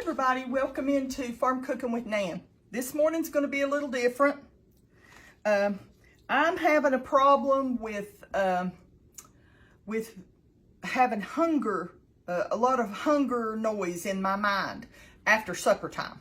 everybody, welcome into Farm Cooking with Nan. This morning's going to be a little different. I'm having a problem with having hunger, a lot of hunger noise in my mind after supper time.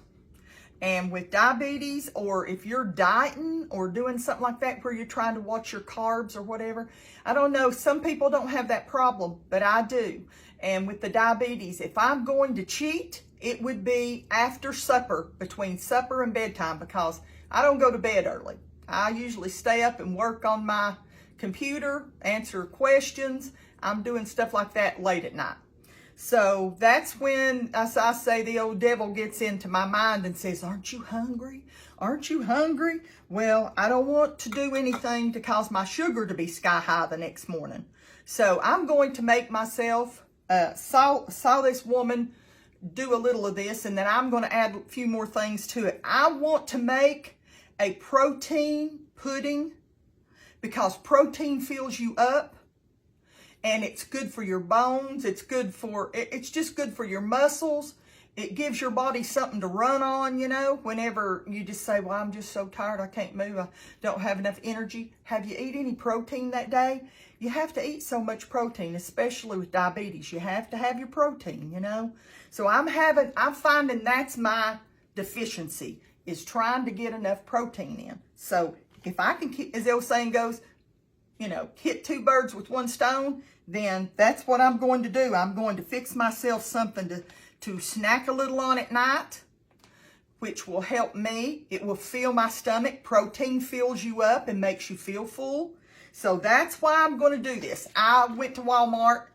And with diabetes, or if you're dieting or doing something like that where you're trying to watch your carbs or whatever, I don't know, some people don't have that problem, but I do. And with the diabetes, if I'm going to cheat, it would be after supper, between supper and bedtime, because I don't go to bed early. I usually stay up and work on my computer, answer questions. I'm doing stuff like that late at night. So that's when, as I say, the old devil gets into my mind and says, aren't you hungry? Aren't you hungry? Well, I don't want to do anything to cause my sugar to be sky high the next morning. So I'm going to make myself, saw this woman do a little of this, and then I'm going to add a few more things to it. I want to make a protein pudding because protein fills you up. And it's good for your bones. It's just good for your muscles. It gives your body something to run on, you know, whenever you just say, well, I'm just so tired, I can't move, I don't have enough energy. Have you eat any protein that day? You have to eat so much protein, especially with diabetes. You have to have your protein, you know. So I'm finding that's my deficiency, is trying to get enough protein in. So if I can, as the old saying goes, you know, hit two birds with one stone, then that's what I'm going to do. I'm going to fix myself something to snack a little on at night, which will help me. It will fill my stomach. Protein fills you up and makes you feel full. So that's why I'm going to do this. I went to Walmart,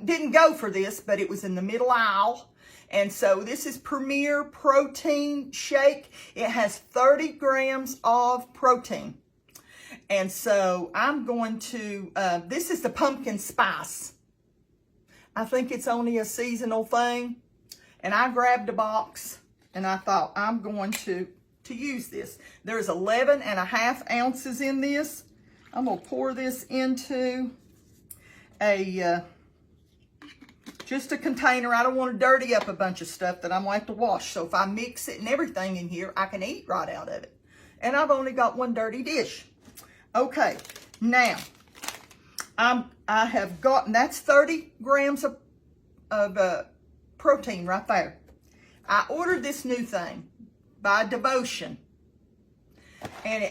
didn't go for this, but it was in the middle aisle. And so this is Premier Protein Shake. It has 30 grams of protein. And so I'm going to, this is the pumpkin spice. I think it's only a seasonal thing. And I grabbed a box and I thought I'm going to use this. There's 11.5 ounces in this. I'm going to pour this into just a container. I don't want to dirty up a bunch of stuff that I'm going to have to wash. So if I mix it and everything in here, I can eat right out of it. And I've only got one dirty dish. Okay, now, I have gotten, that's 30 grams of protein right there. I ordered this new thing by Devotion. And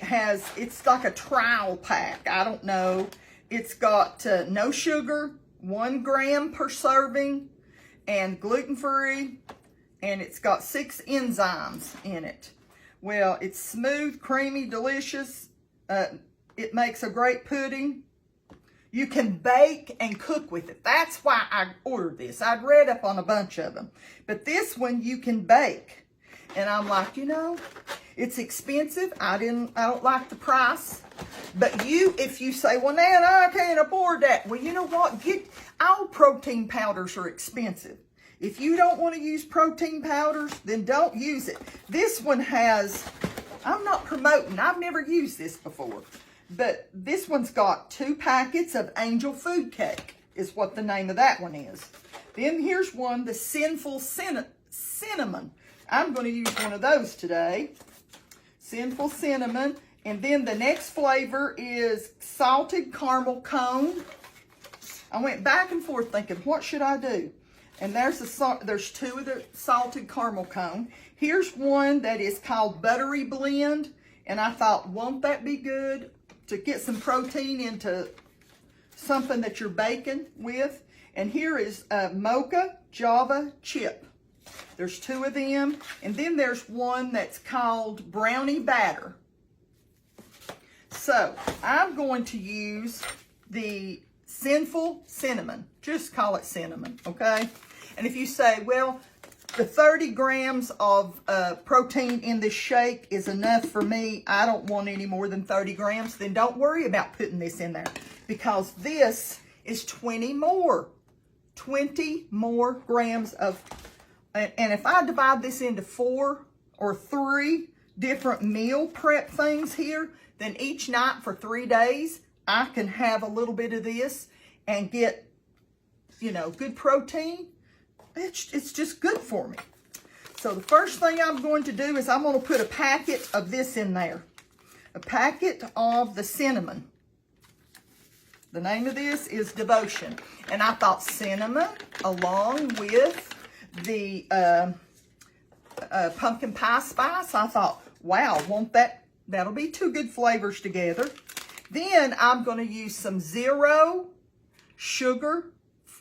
it's like a trial pack. I don't know. It's got no sugar, 1 gram per serving, and gluten-free. And it's got 6 enzymes in it. Well, it's smooth, creamy, delicious. It makes a great pudding. You can bake and cook with it. That's why I ordered this. I'd read up on a bunch of them. But this one you can bake. And I'm like, you know, it's expensive. I don't like the price. But if you say, well, Nan, I can't afford that. Well, you know what? All protein powders are expensive. If you don't want to use protein powders, then don't use it. This one has, I'm not promoting. I've never used this before. But this one's got 2 packets of Angel Food Cake, is what the name of that one is. Then here's one, the Sinful Cinnamon. I'm going to use one of those today. Sinful Cinnamon. And then the next flavor is Salted Caramel Cone. I went back and forth thinking, what should I do? And there's 2 of the Salted Caramel Cone. Here's one that is called Buttery Blend. And I thought, won't that be good to get some protein into something that you're baking with? And here is Mocha Java Chip. There's 2 of them. And then there's one that's called Brownie Batter. So I'm going to use the Sinful Cinnamon. Just call it cinnamon, okay? And if you say, well, the 30 grams of protein in this shake is enough for me, I don't want any more than 30 grams, then don't worry about putting this in there, because this is 20 more grams of, and if I divide this into 4 or 3 different meal prep things here, then each night for 3 days, I can have a little bit of this and get, you know, good protein. It's just good for me. So the first thing I'm going to do is I'm going to put a packet of this in there. A packet of the cinnamon. The name of this is Devotion. And I thought cinnamon along with the pumpkin pie spice. I thought, wow, that'll be two good flavors together. Then I'm going to use some zero sugar,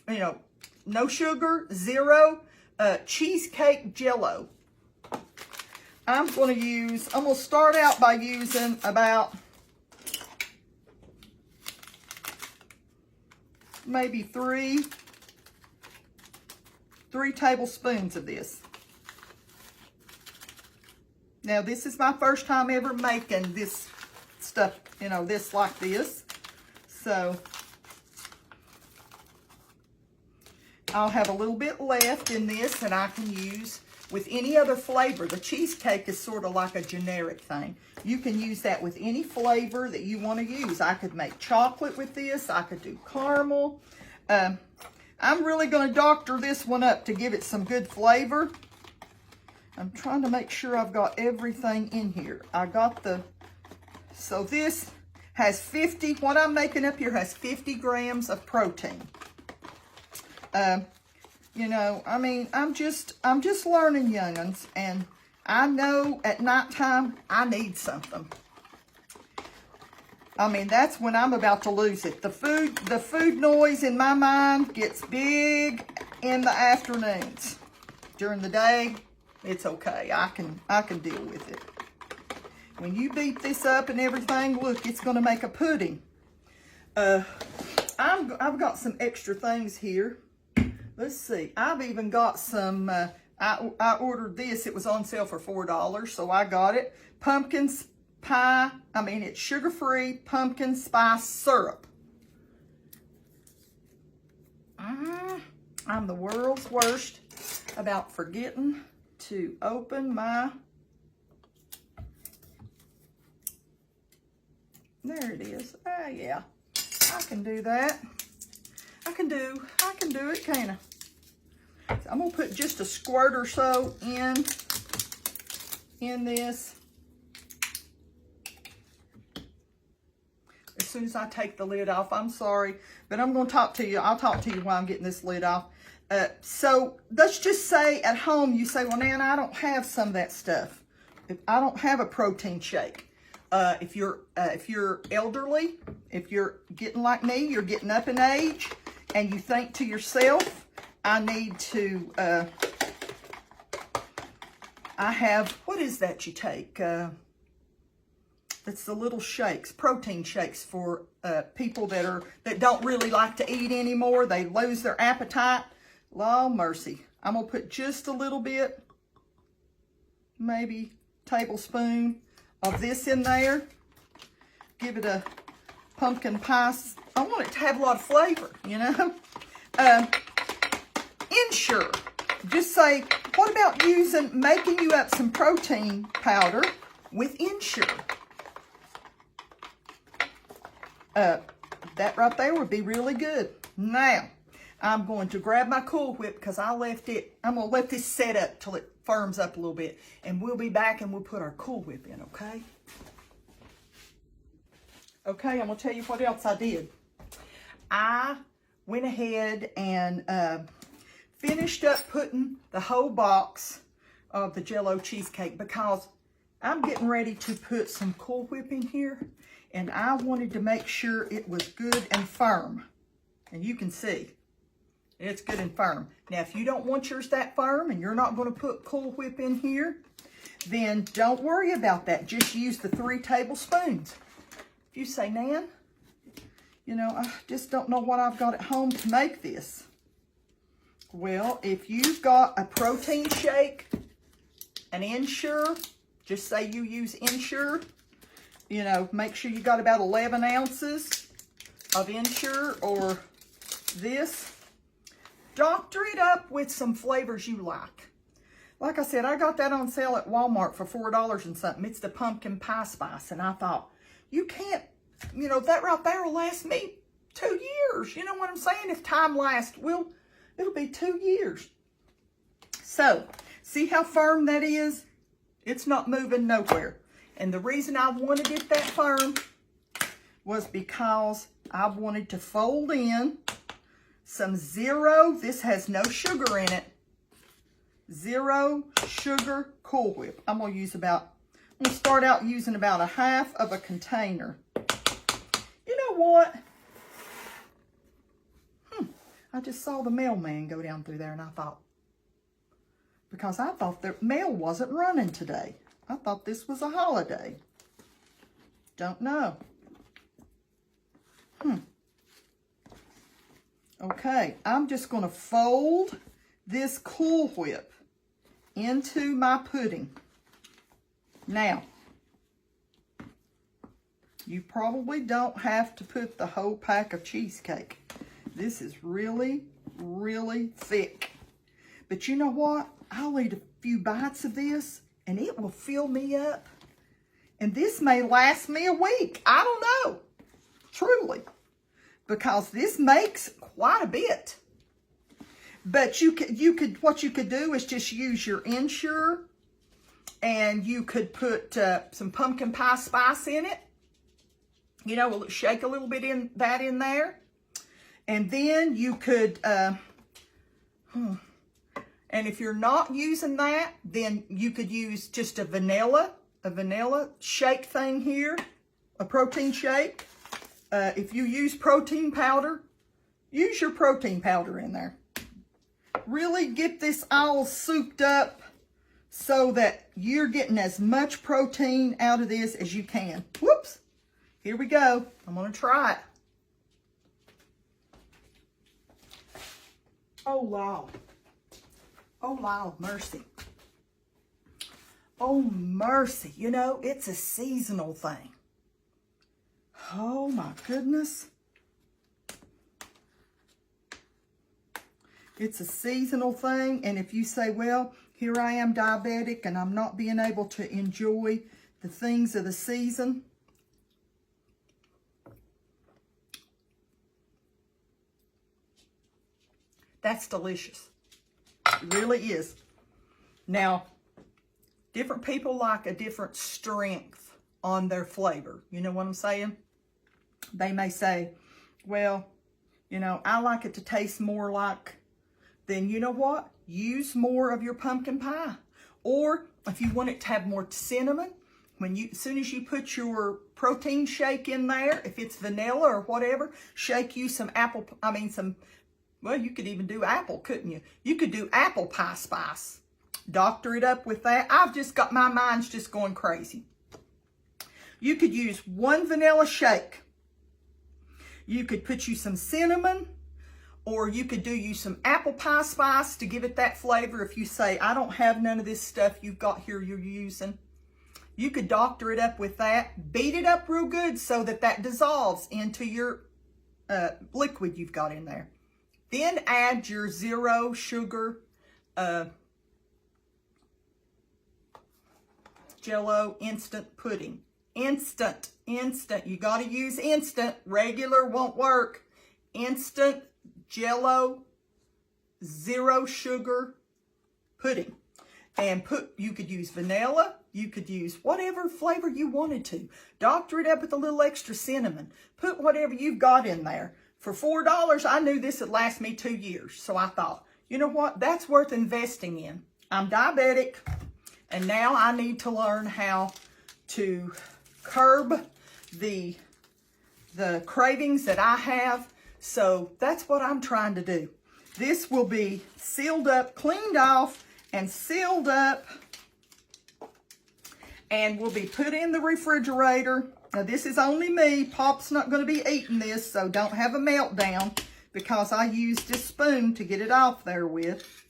no sugar, zero cheesecake Jell-O. I'm going to start out by using about maybe three tablespoons of this. Now, this is my first time ever making this stuff, this like this. So, I'll have a little bit left in this that I can use with any other flavor. The cheesecake is sort of like a generic thing. You can use that with any flavor that you want to use. I could make chocolate with this. I could do caramel. I'm really going to doctor this one up to give it some good flavor. I'm trying to make sure I've got everything in here. So this has 50, what I'm making up here has 50 grams of protein. I'm just learning, young'uns, and I know at nighttime I need something. That's when I'm about to lose it. The food noise in my mind gets big in the afternoons. During the day, it's okay. I can deal with it. When you beat this up and everything, look, it's going to make a pudding. I've got some extra things here. Let's see. I've even got some, I ordered this. It was on sale for $4, so I got it. Pumpkin pie, it's sugar-free pumpkin spice syrup. I'm the world's worst about forgetting to open my, there it is. Yeah, I can do that. I can do it, can't I? So I'm gonna put just a squirt or so in this. As soon as I take the lid off, I'm sorry, but I'm gonna talk to you. I'll talk to you while I'm getting this lid off. So let's just say at home you say, well, Nan, I don't have some of that stuff. I don't have a protein shake. If you're elderly, if you're getting like me, you're getting up in age, and you think to yourself, I need to, I have, what is that you take? It's the little shakes, protein shakes for people that don't really like to eat anymore. They lose their appetite. Law mercy. I'm going to put just a little bit, maybe tablespoon of this in there. Give it a pumpkin pie. I want it to have a lot of flavor, Ensure. Just say, what about making you up some protein powder with Ensure? That right there would be really good. Now, I'm going to grab my Cool Whip because I'm going to let this set up till it firms up a little bit. And we'll be back and we'll put our Cool Whip in, okay? Okay, I'm going to tell you what else I did. I went ahead and finished up putting the whole box of the Jell-O cheesecake because I'm getting ready to put some Cool Whip in here. And I wanted to make sure it was good and firm. And you can see, it's good and firm. Now, if you don't want yours that firm and you're not going to put Cool Whip in here, then don't worry about that. Just use the 3 tablespoons. If you say, Nan, I just don't know what I've got at home to make this. Well, if you've got a protein shake, an Ensure, just say you use Ensure, make sure you got about 11 ounces of Ensure or this. Doctor it up with some flavors you like. Like I said, I got that on sale at Walmart for $4 and something. It's the pumpkin pie spice. And I thought, you can't, that right there will last me 2 years. You know what I'm saying? If time lasts, it'll be 2 years. So See how firm that is? It's not moving nowhere. And the reason I wanted it that firm was because I wanted to fold in some Zero. This has no sugar in it. Zero sugar Cool Whip. I'm going to start out using about 1/2 of a container. You know what? I just saw the mailman go down through there, and I thought, because I thought the mail wasn't running today. I thought this was a holiday. Don't know. Okay, I'm just going to fold this Cool Whip into my pudding. Now, you probably don't have to put the whole pack of cheesecake. This is really, really thick. But you know what? I'll eat a few bites of this and it will fill me up. And this may last me a week. I don't know. Truly. Because this makes quite a bit. But what you could do is just use your Ensure, and you could put some pumpkin pie spice in it. You know, shake a little bit in there. And then you could, and if you're not using that, then you could use just a vanilla shake thing here, a protein shake. If you use protein powder, use your protein powder in there. Really get this all souped up so that you're getting as much protein out of this as you can. Whoops. Here we go. I'm going to try it. Oh, wow. Oh, wow, mercy. Oh, mercy. You know, it's a seasonal thing. Oh, my goodness. It's a seasonal thing, and if you say, well, here I am diabetic and I'm not being able to enjoy the things of the season, that's delicious. It really is. Now, different people like a different strength on their flavor. You know what I'm saying? They may say, well, you know, I like it to taste more like, then you know what? Use more of your pumpkin pie. Or if you want it to have more cinnamon, as soon as you put your protein shake in there, if it's vanilla or whatever, shake you some well, you could even do apple, couldn't you? You could do apple pie spice. Doctor it up with that. My mind's just going crazy. You could use 1 vanilla shake. You could put you some cinnamon, or you could do you some apple pie spice to give it that flavor. If you say, I don't have none of this stuff you've got here you're using, you could doctor it up with that. Beat it up real good so that dissolves into your liquid you've got in there. Then add your zero sugar Jell-O instant pudding. Instant. You got to use instant. Regular won't work. Instant Jell-O zero sugar pudding. And you could use vanilla. You could use whatever flavor you wanted to. Doctor it up with a little extra cinnamon. Put whatever you've got in there. For $4, I knew this would last me 2 years. So I thought, you know what? That's worth investing in. I'm diabetic, and now I need to learn how to curb the cravings that I have. So that's what I'm trying to do. This will be sealed up, cleaned off, and sealed up, and will be put in the refrigerator. Now, this is only me. Pop's not going to be eating this, so don't have a meltdown, because I used this spoon to get it off there with.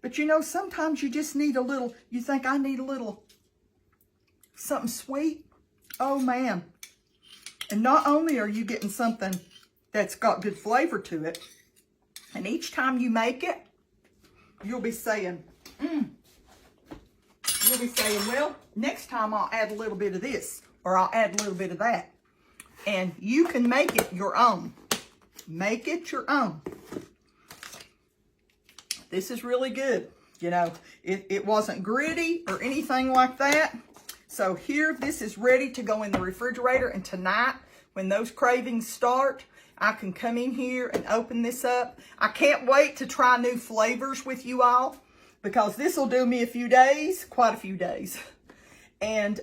But, you know, sometimes you just need a little, you think I need a little something sweet. Oh, man. And not only are you getting something that's got good flavor to it, and each time you make it, you'll be saying, You'll be saying, well, next time I'll add a little bit of this, or I'll add a little bit of that. And you can make it your own. Make it your own. This is really good. You know, it wasn't gritty or anything like that. So here, this is ready to go in the refrigerator. And tonight, when those cravings start, I can come in here and open this up. I can't wait to try new flavors with you all, because this will do me a few days, quite a few days. And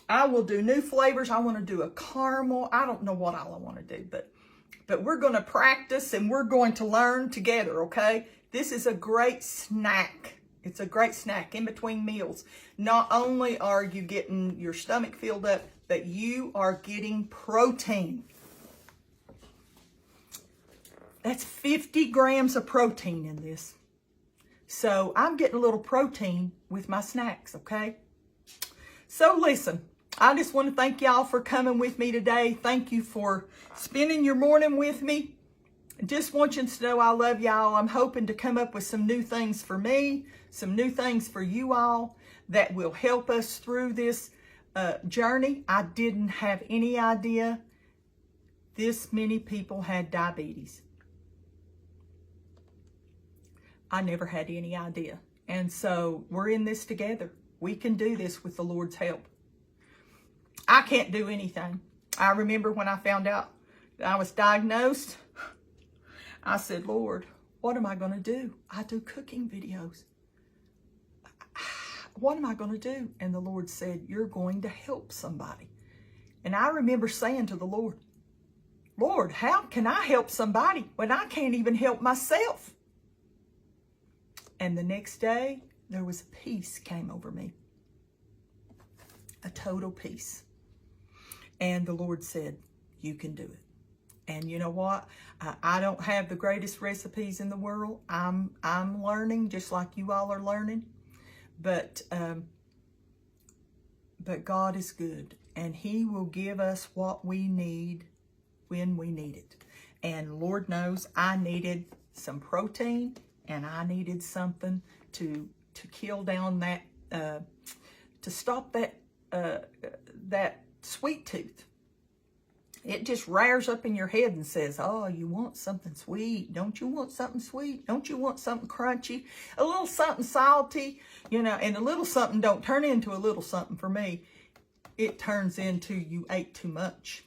I will do new flavors. I want to do a caramel. I don't know what all I want to do, but we're going to practice and we're going to learn together, okay? This is a great snack. It's a great snack in between meals. Not only are you getting your stomach filled up, but you are getting protein. That's 50 grams of protein in this. So I'm getting a little protein with my snacks, okay? So listen, I just want to thank y'all for coming with me today. Thank you for spending your morning with me. Just want you to know I love y'all. I'm hoping to come up with some new things for me, some new things for you all that will help us through this journey. I didn't have any idea this many people had diabetes. I never had any idea. And so we're in this together. We can do this with the Lord's help. I can't do anything. I remember when I found out that I was diagnosed, I said, Lord, what am I going to do? I do cooking videos. What am I going to do? And the Lord said, you're going to help somebody. And I remember saying to the Lord, Lord, how can I help somebody when I can't even help myself? And the next day, there was peace came over me. A total peace. And the Lord said, you can do it. And you know what? I don't have the greatest recipes in the world. I'm learning just like you all are learning. But God is good. And He will give us what we need when we need it. And Lord knows I needed some protein. And I needed something to kill down that, to stop that sweet tooth. It just rears up in your head and says, oh, you want something sweet. Don't you want something sweet? Don't you want something crunchy? A little something salty, you know, and a little something don't turn into a little something for me. It turns into you ate too much.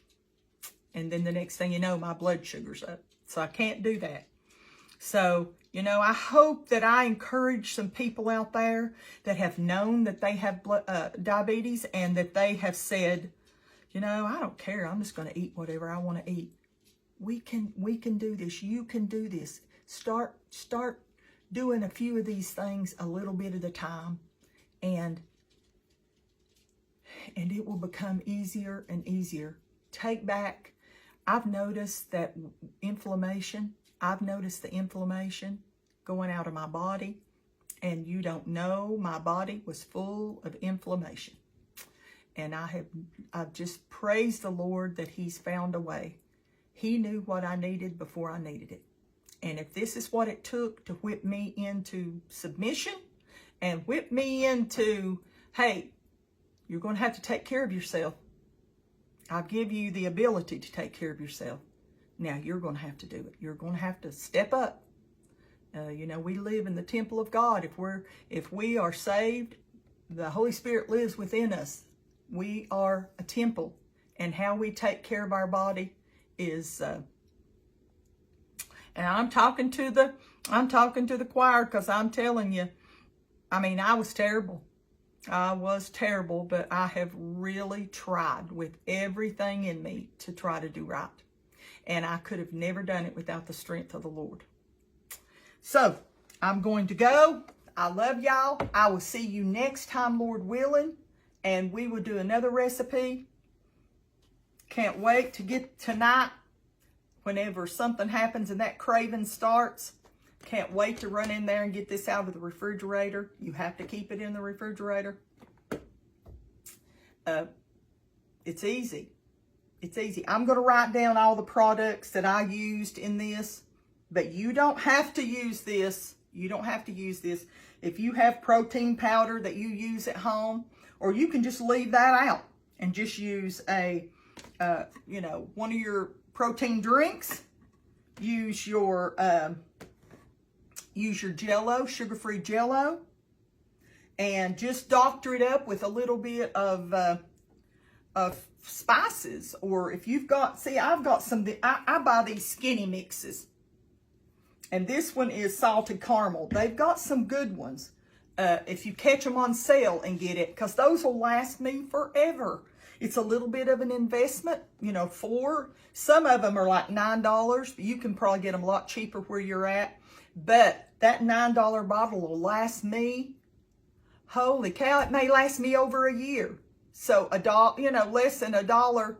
And then the next thing you know, my blood sugar's up. So I can't do that. So, you know, I hope that I encourage some people out there that have known that they have diabetes and that they have said, you know, I don't care. I'm just going to eat whatever I want to eat. We can do this. You can do this. Start doing a few of these things a little bit at a time, and it will become easier and easier. Take back. I've noticed that inflammation. I've noticed the inflammation going out of my body, and you don't know, my body was full of inflammation. And I've just praised the Lord that He's found a way. He knew what I needed before I needed it. And if this is what it took to whip me into submission and whip me into, hey, you're going to have to take care of yourself. I'll give you the ability to take care of yourself. Now you're going to have to do it. You're going to have to step up. You know, we live in the temple of God. If we are saved, the Holy Spirit lives within us. We are a temple, and how we take care of our body is. And I'm talking to the choir, because I'm telling you, I mean, I was terrible. I was terrible, but I have really tried with everything in me to try to do right. And I could have never done it without the strength of the Lord. So, I'm going to go. I love y'all. I will see you next time, Lord willing. And we will do another recipe. Can't wait to get tonight. Whenever something happens and that craving starts. Can't wait to run in there and get this out of the refrigerator. You have to keep it in the refrigerator. It's easy. It's easy. I'm going to write down all the products that I used in this. But you don't have to use this. You don't have to use this. If you have protein powder that you use at home, or you can just leave that out and just use a, one of your protein drinks. Use your use your Jell-O, sugar-free Jell-O, and just doctor it up with a little bit of spices. Or if you've got, see, I've got some, I buy these skinny mixes. And this one is salted caramel. They've got some good ones. If you catch them on sale and get it, because those will last me forever. It's a little bit of an investment, you know, some of them are like $9, but you can probably get them a lot cheaper where you're at. But that $9 bottle will last me, holy cow, it may last me over a year. So you know, less than $1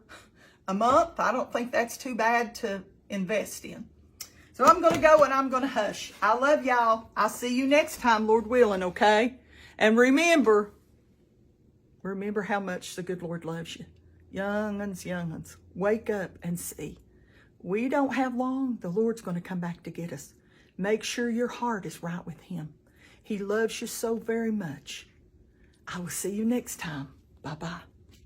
a month, I don't think that's too bad to invest in. So I'm going to go and I'm going to hush. I love y'all. I'll see you next time, Lord willing, okay? And remember how much the good Lord loves you. Young'uns, wake up and see. We don't have long. The Lord's going to come back to get us. Make sure your heart is right with Him. He loves you so very much. I will see you next time. Bye-bye.